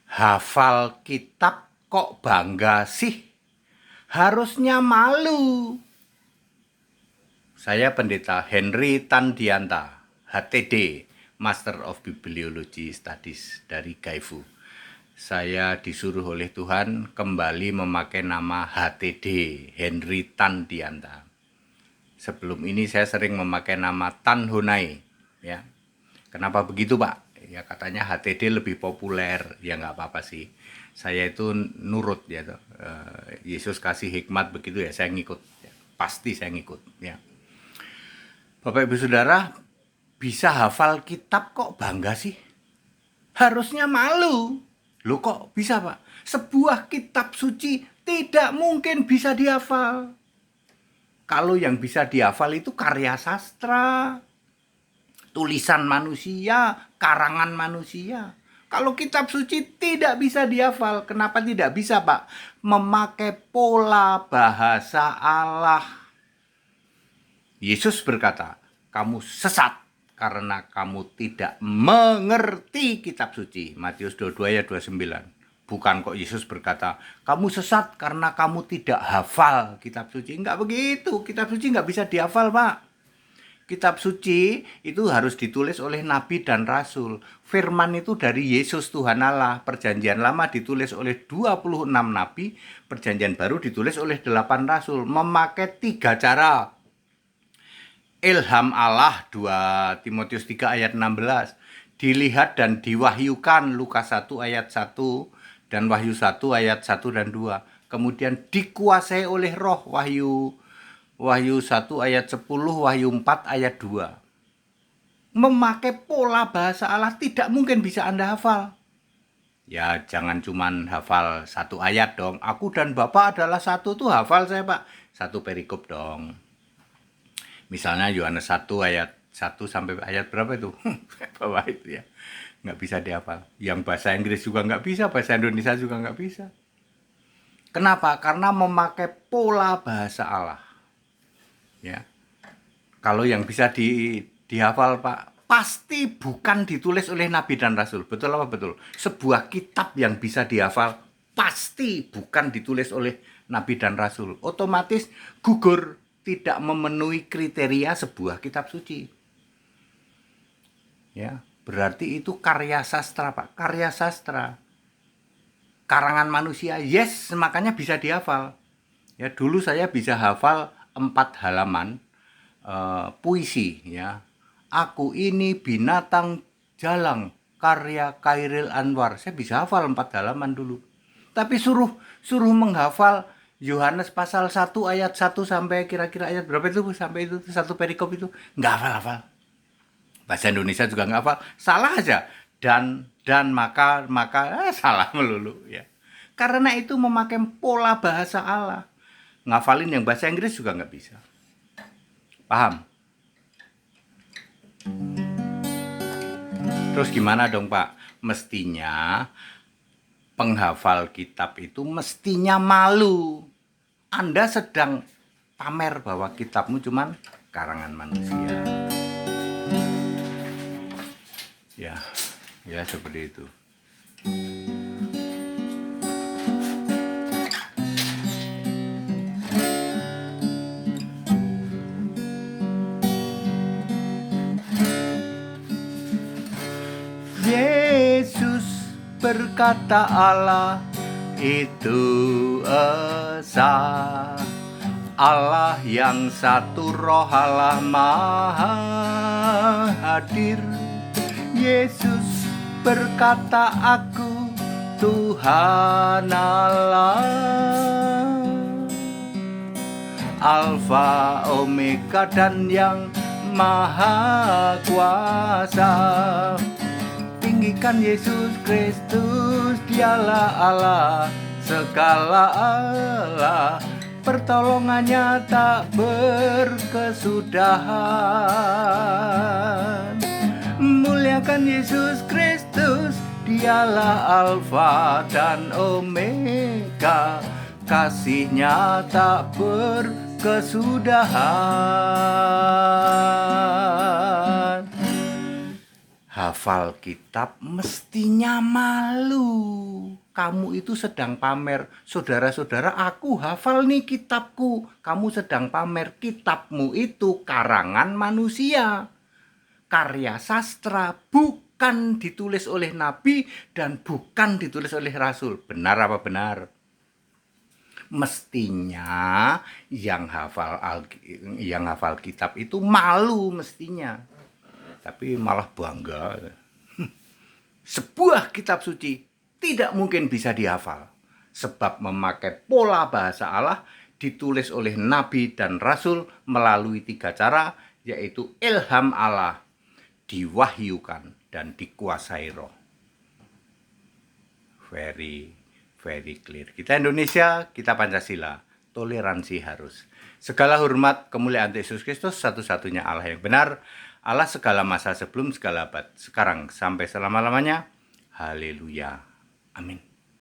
Hafal kitab kok bangga sih? Harusnya malu. Saya Pendeta Henry Tandianta, HTD, Master of Bibliology Studies dari Gaifu. Saya disuruh oleh Tuhan kembali memakai nama HTD, Henry Tandianta. Sebelum ini saya sering memakai nama Tan Honai. Ya. Kenapa begitu, Pak? Ya katanya HTD lebih populer. Ya nggak apa-apa sih. Saya itu nurut ya. Yesus kasih hikmat begitu ya, saya ngikut. Ya, pasti saya ngikut. Ya. Bapak Ibu Saudara, bisa hafal kitab kok bangga sih? Harusnya malu. Loh kok bisa, Pak? Sebuah kitab suci tidak mungkin bisa dihafal. Kalau yang bisa dihafal itu karya sastra, tulisan manusia, karangan manusia. Kalau kitab suci tidak bisa dihafal. Kenapa tidak bisa, Pak? Memakai pola bahasa Allah. Yesus berkata, kamu sesat karena kamu tidak mengerti kitab suci. Matius 22 ayat 29. Bukan kok Yesus berkata, kamu sesat karena kamu tidak hafal kitab suci. Enggak begitu, kitab suci enggak bisa dihafal, Pak. Kitab suci itu harus ditulis oleh nabi dan rasul. Firman itu dari Yesus Tuhan Allah. Perjanjian lama ditulis oleh 26 nabi, perjanjian baru ditulis oleh 8 rasul. Memakai 3 cara. Ilham Allah 2 Timotius 3 ayat 16. Dilihat dan diwahyukan Lukas 1 ayat 1 dan Wahyu 1 ayat 1 dan 2. Kemudian dikuasai oleh roh Wahyu 1 ayat 10, Wahyu 4 ayat 2. Memakai pola bahasa Allah tidak mungkin bisa Anda hafal. Ya jangan cuman hafal 1 ayat dong. Aku dan Bapak adalah satu tuh hafal saya, Pak. 1 perikop dong. Misalnya Yohanes 1 ayat 1 sampai ayat berapa itu? Bawah itu ya. Nggak bisa dihafal. Yang bahasa Inggris juga nggak bisa, bahasa Indonesia juga nggak bisa. Kenapa? Karena memakai pola bahasa Allah. Ya. Kalau yang bisa dihafal, Pak, pasti bukan ditulis oleh Nabi dan Rasul. Betul apa betul? Sebuah kitab yang bisa dihafal pasti bukan ditulis oleh Nabi dan Rasul. Otomatis gugur, tidak memenuhi kriteria sebuah kitab suci. Ya, berarti itu karya sastra, Pak. Karya sastra. Karangan manusia, yes, makanya bisa dihafal. Ya, dulu saya bisa hafal 4 halaman puisi ya. Aku ini binatang jalang, karya Khairil Anwar. Saya bisa hafal 4 halaman dulu. Tapi suruh menghafal Yohanes pasal 1 ayat 1 sampai kira-kira ayat berapa itu, sampai itu 1 perikop itu nggak hafal-hafal. Bahasa Indonesia juga nggak hafal. Salah aja. Dan maka salah melulu ya. Karena itu memakai pola bahasa Allah. Ngafalin yang bahasa Inggris juga nggak bisa. Paham? Terus gimana dong, Pak? Mestinya penghafal kitab itu mestinya malu. Anda sedang pamer bahwa kitabmu cuman karangan manusia. Ya seperti itu. Yesus berkata Allah itu esa, Allah yang satu, roh Allah maha hadir. Yesus berkata aku Tuhan Allah, Alfa Omega dan yang maha kuasa. Tinggikan Yesus Kristus, dialah Allah, segala Allah, pertolongannya tak berkesudahan. Muliakan Yesus Kristus, dialah Alfa dan Omega, kasihnya tak berkesudahan. Hafal kitab mestinya malu. kamu itu sedang pamer. Saudara-saudara, aku hafal nih kitabku. Kamu sedang pamer. Kitabmu itu karangan manusia, karya sastra, bukan ditulis oleh nabi dan bukan ditulis oleh rasul. Benar apa benar? Mestinya yang hafal kitab itu malu mestinya, tapi malah bangga. Sebuah kitab suci tidak mungkin bisa dihafal, sebab memakai pola bahasa Allah, ditulis oleh nabi dan rasul melalui 3 cara, yaitu ilham Allah, diwahyukan, dan dikuasai roh. Very clear. Kita Indonesia, kita Pancasila. Toleransi harus. Segala hormat, kemuliaan Yesus Kristus, satu-satunya Allah yang benar. Allah segala masa, sebelum segala abad, sekarang sampai selama-lamanya. Haleluya. Amin.